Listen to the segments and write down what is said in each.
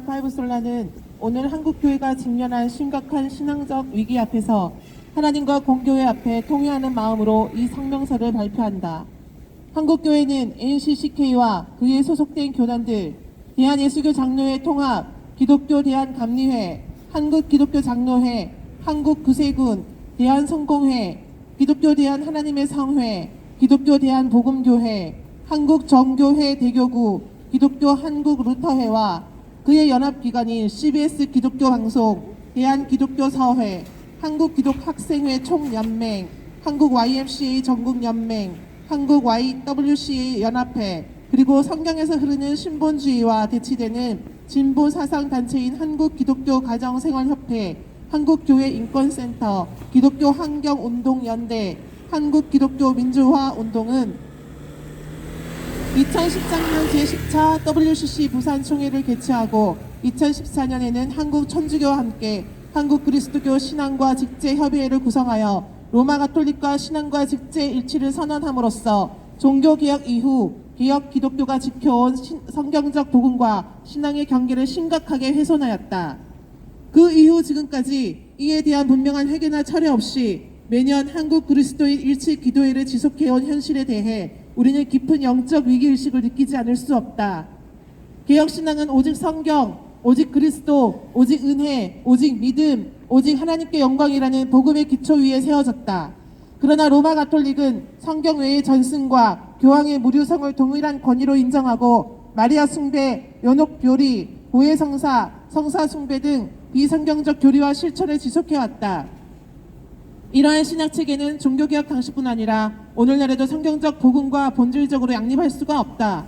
파이브솔라는 오늘 한국교회가 직면한 심각한 신앙적 위기 앞에서 하나님과 공교회 앞에 통회하는 마음으로 이 성명서를 발표한다. 한국교회는 NCCK와 그에 소속된 교단들, 대한예수교 장로회 통합, 기독교 대한감리회, 한국기독교장로회, 한국구세군, 대한성공회, 기독교 대한하나님의 성회, 기독교 대한복음교회, 한국정교회 대교구, 기독교 한국루터회와 그의 연합기관인 CBS 기독교방송, 대한기독교사회, 한국기독학생회 총연맹, 한국YMCA 전국연맹, 한국YWCA 연합회, 그리고 성경에서 흐르는 신본주의와 대치되는 진보사상단체인 한국기독교가정생활협회, 한국교회인권센터, 기독교환경운동연대, 한국기독교민주화운동은 2013년 제10차 WCC 부산총회를 개최하고 2014년에는 한국천주교와 함께 한국그리스도교 신앙과 직제협의회를 구성하여 로마가톨릭과 신앙과 직제일치를 선언함으로써 종교개혁 이후 개혁 기독교가 지켜온 성경적 복음과 신앙의 경계를 심각하게 훼손하였다. 그 이후 지금까지 이에 대한 분명한 회개나 철회 없이 매년 한국 그리스도인 일치 기도회를 지속해온 현실에 대해 우리는 깊은 영적 위기의식을 느끼지 않을 수 없다. 개혁신앙은 오직 성경, 오직 그리스도, 오직 은혜, 오직 믿음, 오직 하나님께 영광이라는 복음의 기초 위에 세워졌다. 그러나 로마 가톨릭은 성경 외의 전승과 교황의 무류성을 동일한 권위로 인정하고 마리아 숭배, 연옥 교리, 고해 성사, 성사 숭배 등 비성경적 교리와 실천을 지속해왔다. 이러한 신학체계는 종교개혁 당시뿐 아니라 오늘날에도 성경적 복음과 본질적으로 양립할 수가 없다.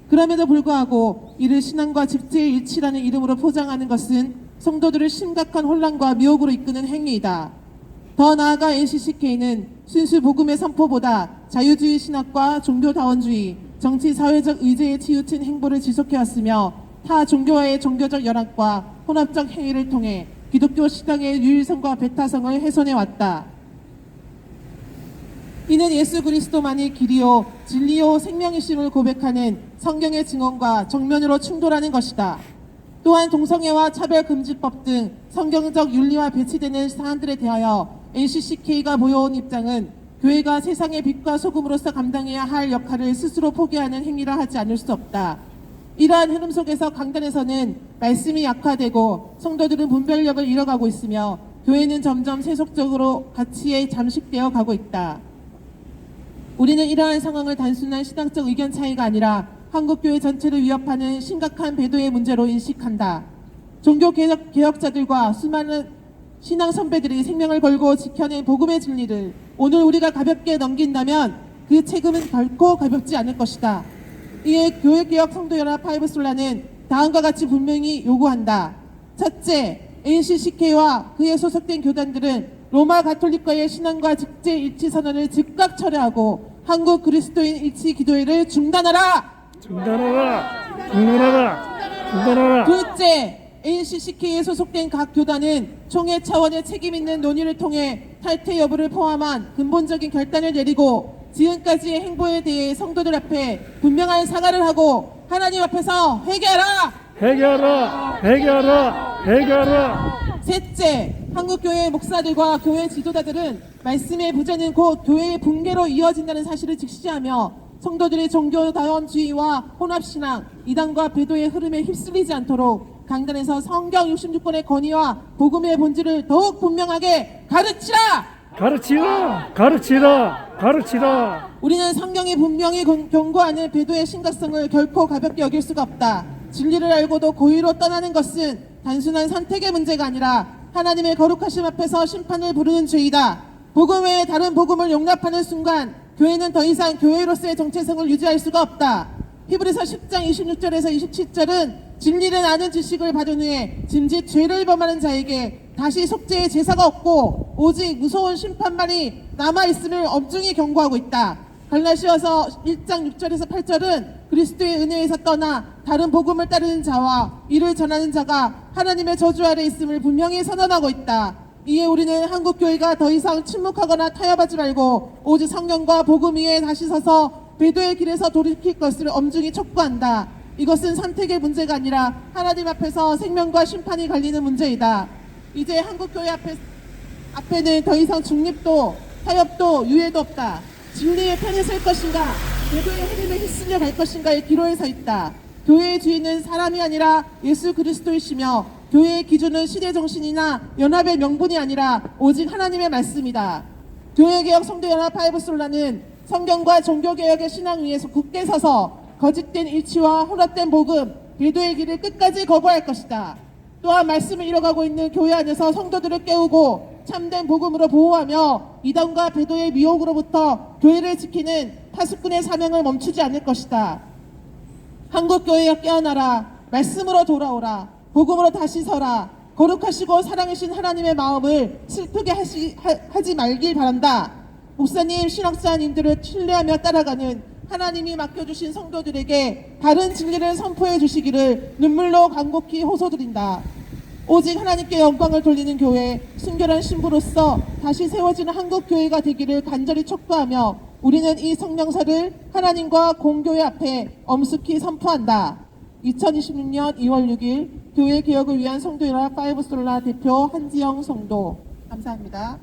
그럼에도 불구하고 이를 신앙과 직제의 일치라는 이름으로 포장하는 것은 성도들을 심각한 혼란과 미혹으로 이끄는 행위이다. 더 나아가 NCCK는 순수 복음의 선포보다 자유주의 신학과 종교다원주의, 정치 사회적 의제에 치우친 행보를 지속해왔으며 타 종교와의 종교적 연합과 혼합적 행위를 통해 기독교 신앙의 유일성과 배타성을 훼손해왔다. 이는 예수 그리스도만이 길이요 진리요 생명이심을 고백하는 성경의 증언과 정면으로 충돌하는 것이다. 또한 동성애와 차별금지법 등 성경적 윤리와 배치되는 사안들에 대하여 NCCK가 보여온 입장은 교회가 세상의 빛과 소금으로서 감당해야 할 역할을 스스로 포기하는 행위라 하지 않을 수 없다. 이러한 흐름 속에서 강단에서는 말씀이 약화되고 성도들은 분별력을 잃어가고 있으며 교회는 점점 세속적으로 가치에 잠식되어 가고 있다. 우리는 이러한 상황을 단순한 신학적 의견 차이가 아니라 한국교회 전체를 위협하는 심각한 배도의 문제로 인식한다. 종교개혁자들과 수많은 신앙 선배들이 생명을 걸고 지켜낸 복음의 진리를 오늘 우리가 가볍게 넘긴다면 그 책임은 결코 가볍지 않을 것이다. 이에 교회개혁 성도연합 파이브솔라는 다음과 같이 분명히 요구한다. 첫째, NCCK와 그에 소속된 교단들은 로마 가톨릭과의 신앙과 직제 일치 선언을 즉각 철회하고 한국 그리스도인 일치 기도회를 중단하라! 중단하라! 둘째, NCCK에 소속된 각 교단은 총회 차원의 책임있는 논의를 통해 탈퇴 여부를 포함한 근본적인 결단을 내리고 지금까지의 행보에 대해 성도들 앞에 분명한 사과를 하고 하나님 앞에서 회개하라! 셋째, 한국교회 목사들과 교회 지도자들은 말씀의 부재는 곧 교회의 붕괴로 이어진다는 사실을 직시하며 성도들의 종교다원주의와 혼합신앙, 이단과 배도의 흐름에 휩쓸리지 않도록 강단에서 성경 66권의 권위와 복음의 본질을 더욱 분명하게 가르치라! 우리는 성경이 분명히 경고하는 배도의 심각성을 결코 가볍게 여길 수가 없다. 진리를 알고도 고의로 떠나는 것은 단순한 선택의 문제가 아니라 하나님의 거룩하심 앞에서 심판을 부르는 죄이다. 복음 외에 다른 복음을 용납하는 순간 교회는 더 이상 교회로서의 정체성을 유지할 수가 없다. 히브리서 10장 26절에서 27절은 진리를 아는 지식을 받은 후에 짐짓 죄를 범하는 자에게 다시 속죄의 제사가 없고 오직 무서운 심판만이 남아있음을 엄중히 경고하고 있다. 갈라디아서 1장 6절에서 8절은 그리스도의 은혜에서 떠나 다른 복음을 따르는 자와 이를 전하는 자가 하나님의 저주 아래 있음을 분명히 선언하고 있다. 이에 우리는 한국교회가 더 이상 침묵하거나 타협하지 말고 오직 성경과 복음 위에 다시 서서 배도의 길에서 돌이킬 것을 엄중히 촉구한다. 이것은 선택의 문제가 아니라 하나님 앞에서 생명과 심판이 갈리는 문제이다. 이제 한국교회 앞에는 더 이상 중립도 타협도 유예도 없다. 진리의 편에 설 것인가, 배도의 흐름에 휩쓸려 갈 것인가의 기로에 서 있다. 교회의 주인은 사람이 아니라 예수 그리스도이시며 교회의 기준은 시대 정신이나 연합의 명분이 아니라 오직 하나님의 말씀이다. 교회개혁 성도연합 파이브솔라는 성경과 종교개혁의 신앙 위에서 굳게 서서 거짓된 일치와 혼합된 복음, 배도의 길을 끝까지 거부할 것이다. 또한 말씀을 이뤄가고 있는 교회 안에서 성도들을 깨우고 참된 복음으로 보호하며 이단과 배도의 미혹으로부터 교회를 지키는 파수꾼의 사명을 멈추지 않을 것이다. 한국교회여 깨어나라. 말씀으로 돌아오라. 복음으로 다시 서라. 거룩하시고 사랑이신 하나님의 마음을 슬프게 하지 말길 바란다. 목사님, 신학자님들을 신뢰하며 따라가는 하나님이 맡겨주신 성도들에게 바른 진리를 선포해 주시기를 눈물로 간곡히 호소드린다. 오직 하나님께 영광을 돌리는 교회, 순결한 신부로서 다시 세워지는 한국교회가 되기를 간절히 촉구하며 우리는 이 성령서를 하나님과 공교회 앞에 엄숙히 선포한다. 2026년 2월 6일 교회 개혁을 위한 성도연합 파이브솔라 대표 한지영 성도. 감사합니다.